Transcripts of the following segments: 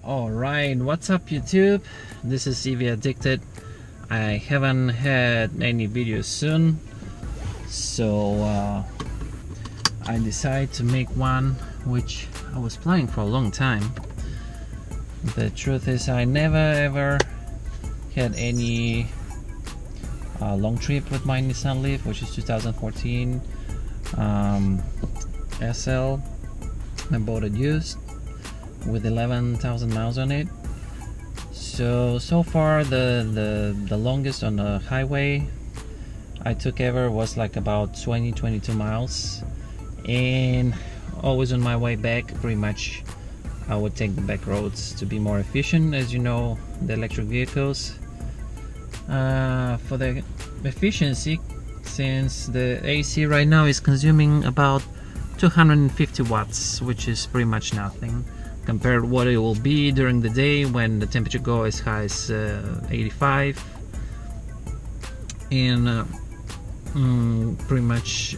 Alright, what's up YouTube? This is EV Addicted. I haven't had any videos soon, so I decided to make one which I was planning for a long time. The truth is I never ever had any long trip with my Nissan Leaf, which is 2014 SL. I bought it used with 11,000 miles on it. So far the longest on the highway I took ever was like about 20-22 miles, and always on my way back pretty much I would take the back roads to be more efficient. As you know, the electric vehicles, for the efficiency, since the AC right now is consuming about 250 watts, which is pretty much nothing compared to what it will be during the day when the temperature goes as high as 85, and pretty much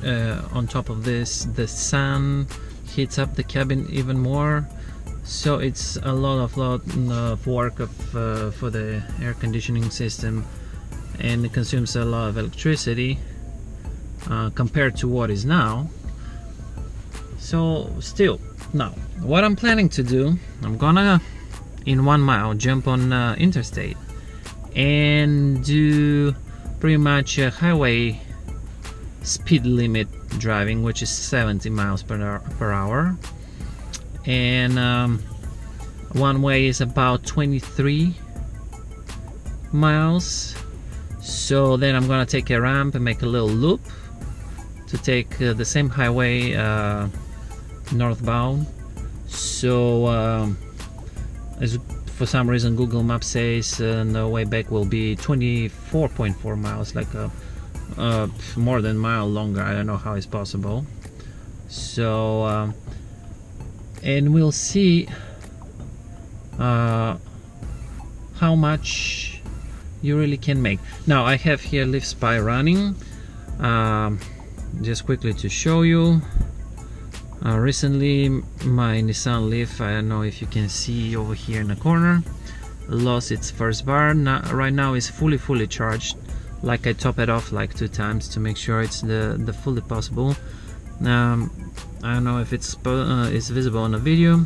on top of this the sun heats up the cabin even more, so it's a lot of work for the air conditioning system, and it consumes a lot of electricity compared to what is now. So still, now what I'm planning to do, I'm gonna in 1 mile jump on interstate and do pretty much a highway speed limit driving, which is 70 miles per hour, and one way is about 23 miles. So then I'm gonna take a ramp and make a little loop to take the same highway northbound. So as for some reason Google Maps says the way back will be 24.4 miles, like more than a mile longer. I don't know how it's possible. So and we'll see how much you really can make. Now I have here Lea Spy running, just quickly to show you. Recently my Nissan Leaf, I don't know if you can see over here in the corner, lost its first bar. Right now it's fully charged. Like I top it off like 2 times to make sure it's the fully possible. I don't know if it's visible on the video.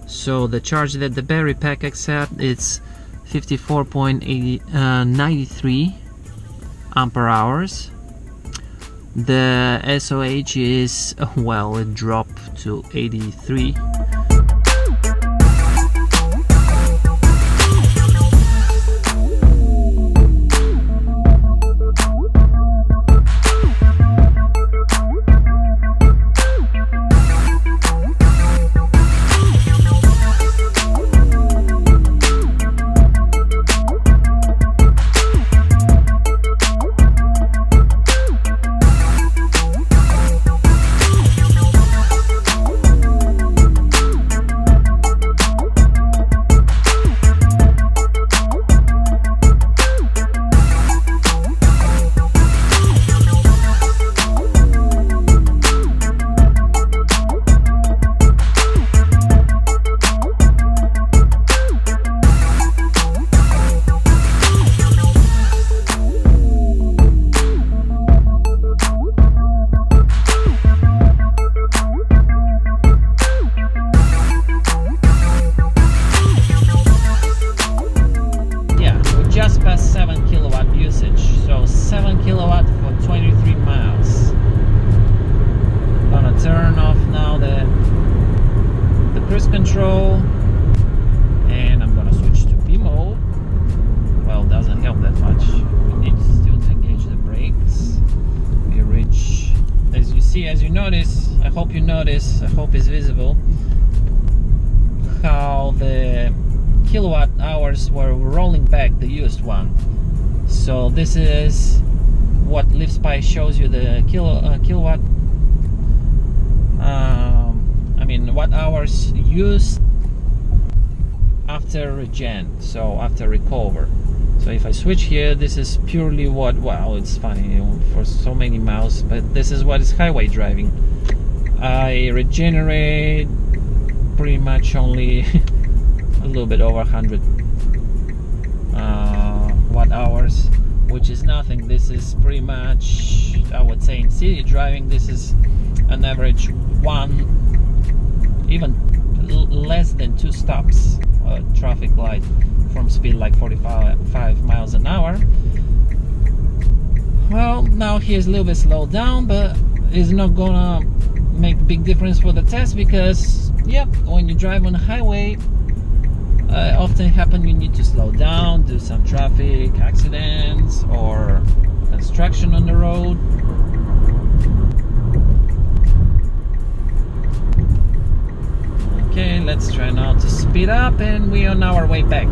So the charge that the battery pack accepts, it's 54.93 ampere hours. The SOH is, well, it dropped to 83. Just past 7 kilowatt usage, so 7 kilowatt for 23 miles. Gonna turn off now the cruise control, and I'm gonna switch to B mode. Well, doesn't help that much. We need still to engage the brakes. We reach, as you see, as you notice, I hope you notice, I hope it's visible, how the kilowatt hours were rolling back the used one. So this is what Lea Spy shows you, the kilowatt I mean watt hours used after regen, so after recover. So if I switch here, this is purely what, wow, it's funny for so many miles, but this is what is highway driving. I regenerate pretty much only a little bit over 100 watt hours, which is nothing. This is pretty much, I would say, in city driving, this is an average one, even less than 2 stops traffic light from speed like 45 miles an hour. Well, now he is a little bit slowed down, but it's not gonna make big difference for the test, because when you drive on a highway, often happen you need to slow down, do some traffic accidents or construction on the road. Okay, let's try now to speed up, and we're on our way back.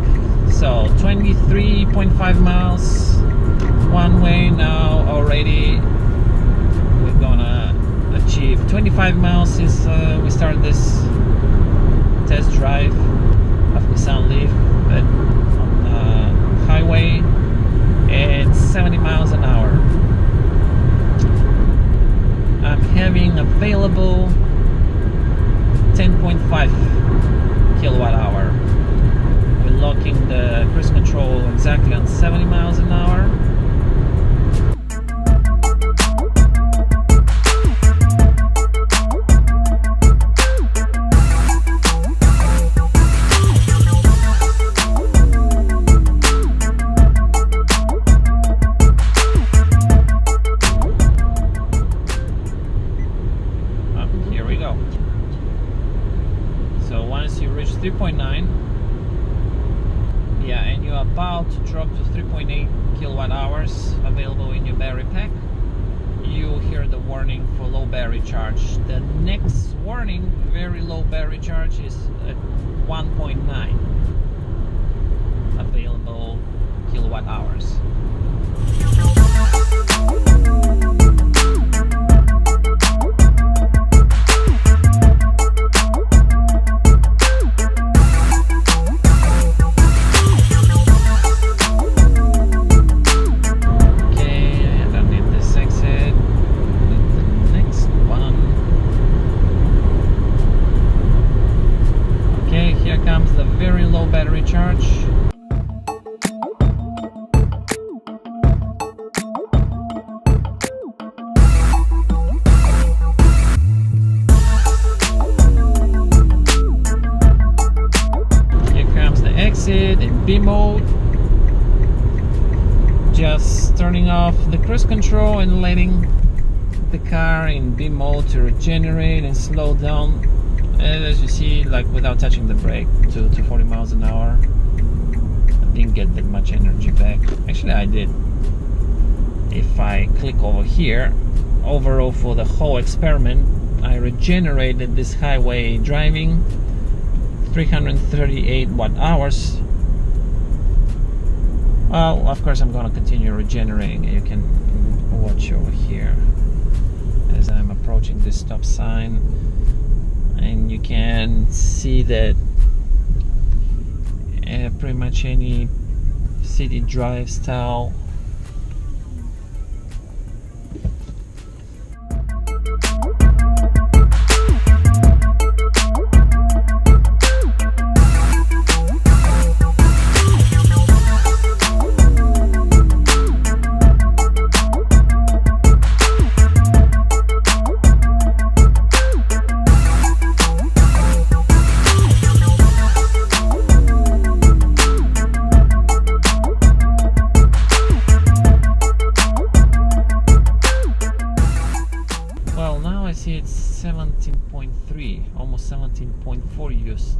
So 23.5 miles one way now already. We're gonna achieve 25 miles since we started this test drive of Nissan Leaf on the highway at 70 miles an hour. I'm having available 10.5 kilowatt hour. We're locking the cruise control exactly on 70 miles an hour. So once you reach 3.9, and you're about to drop to 3.8 kilowatt hours available in your battery pack, you hear the warning for low battery charge. The next warning, very low battery charge, is at 1.9 available kilowatt hours. Very low battery charge. Here comes the exit in B mode. Just turning off the cruise control and letting the car in B mode to regenerate and slow down. And as you see, like without touching the brake, to 40 miles an hour, I didn't get that much energy back. Actually, I did. If I click over here, overall for the whole experiment, I regenerated this highway driving 338 watt hours. Well, of course, I'm gonna continue regenerating. You can watch over here as I'm approaching this stop sign. And you can see that pretty much any city drive style it's 17.3, almost 17.4 use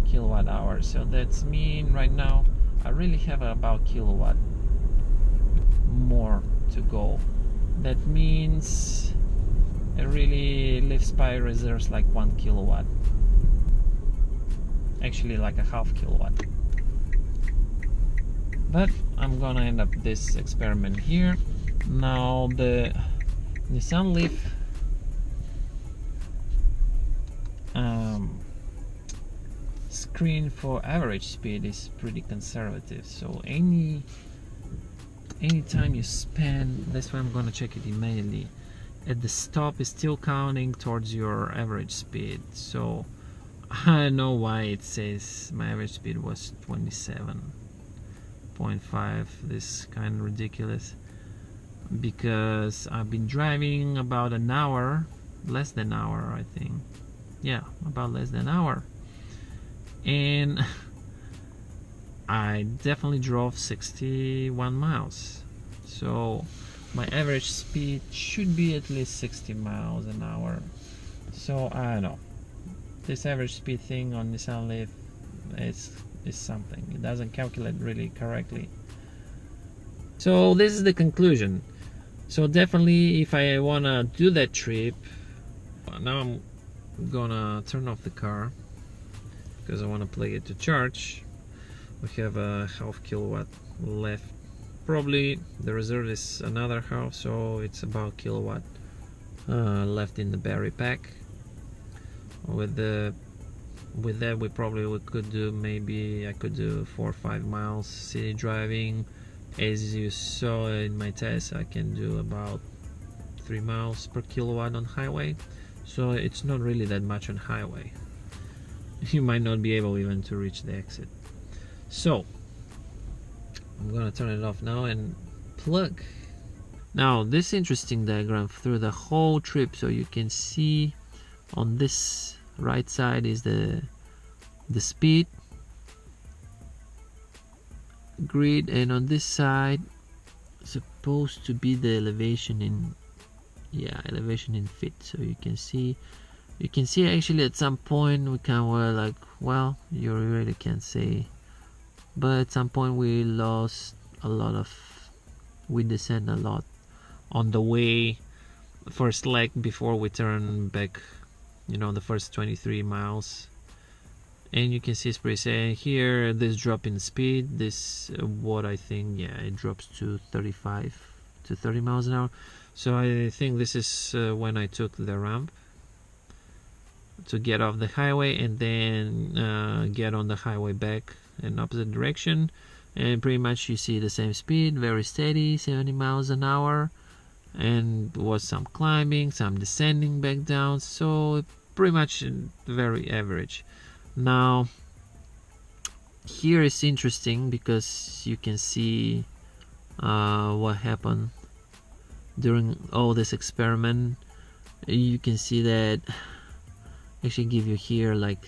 kilowatt hours. So that's mean right now I really have about kilowatt more to go. That means it really Lea Spy reserves like 1 kilowatt, actually like a half kilowatt. But I'm gonna end up this experiment here. Now the Nissan Leaf screen for average speed is pretty conservative, so any time you spend, that's why I'm gonna check it immediately, at the stop is still counting towards your average speed. So I don't know why it says my average speed was 27.5. This kind of ridiculous, because I've been driving about an hour, less than an hour I think, yeah, about less than an hour, and I definitely drove 61 miles. So my average speed should be at least 60 miles an hour. So I don't know, this average speed thing on Nissan Leaf is something. It doesn't calculate really correctly. So this is the conclusion. So definitely, if I wanna do that trip, now I'm gonna turn off the car because I want to plug it to charge. We have a half kilowatt left. Probably the reserve is another half, so it's about kilowatt left in the battery pack. With that, we could do, maybe I could do 4 or 5 miles city driving. As you saw in my test, I can do about 3 miles per kilowatt on highway, so it's not really that much on highway. You might not be able even to reach the exit. So I'm gonna turn it off now and plug. Now this interesting diagram through the whole trip, so you can see on this right side is the speed grid, and on this side supposed to be the elevation in, yeah, elevation in feet. So you can see actually at some point we can, well, like, well, you really can't say, but at some point we lost a lot of, we descend a lot on the way, first leg before we turn back, you know, the first 23 miles. And you can see it's pretty sad here, this drop in speed, this what I think, yeah, it drops to 35 to 30 miles an hour. So I think this is when I took the ramp to get off the highway and then get on the highway back in opposite direction, and pretty much you see the same speed, very steady, 70 miles an hour, and was some climbing, some descending back down, so pretty much very average. Now here is interesting because you can see what happened during all this experiment. You can see that actually give you here, like,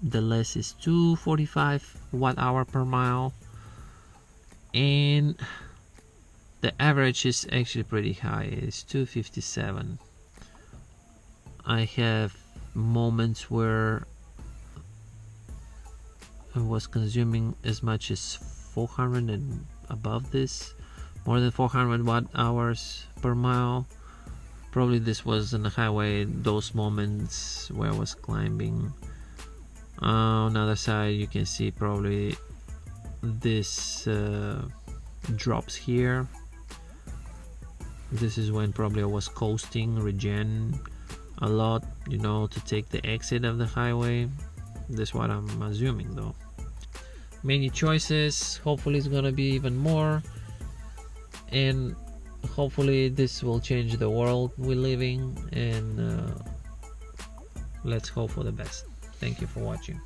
the less is 245 watt-hour per mile, and the average is actually pretty high, it's 257. I have moments where I was consuming as much as 400 and above this, more than 400 watt-hours per mile. Probably this was on the highway, those moments where I was climbing. On the other side you can see probably this drops here. This is when probably I was coasting, regen a lot, you know, to take the exit of the highway. This is what I'm assuming though. Many choices, hopefully it's gonna be even more, and hopefully this will change the world we live in, and let's hope for the best. Thank you for watching.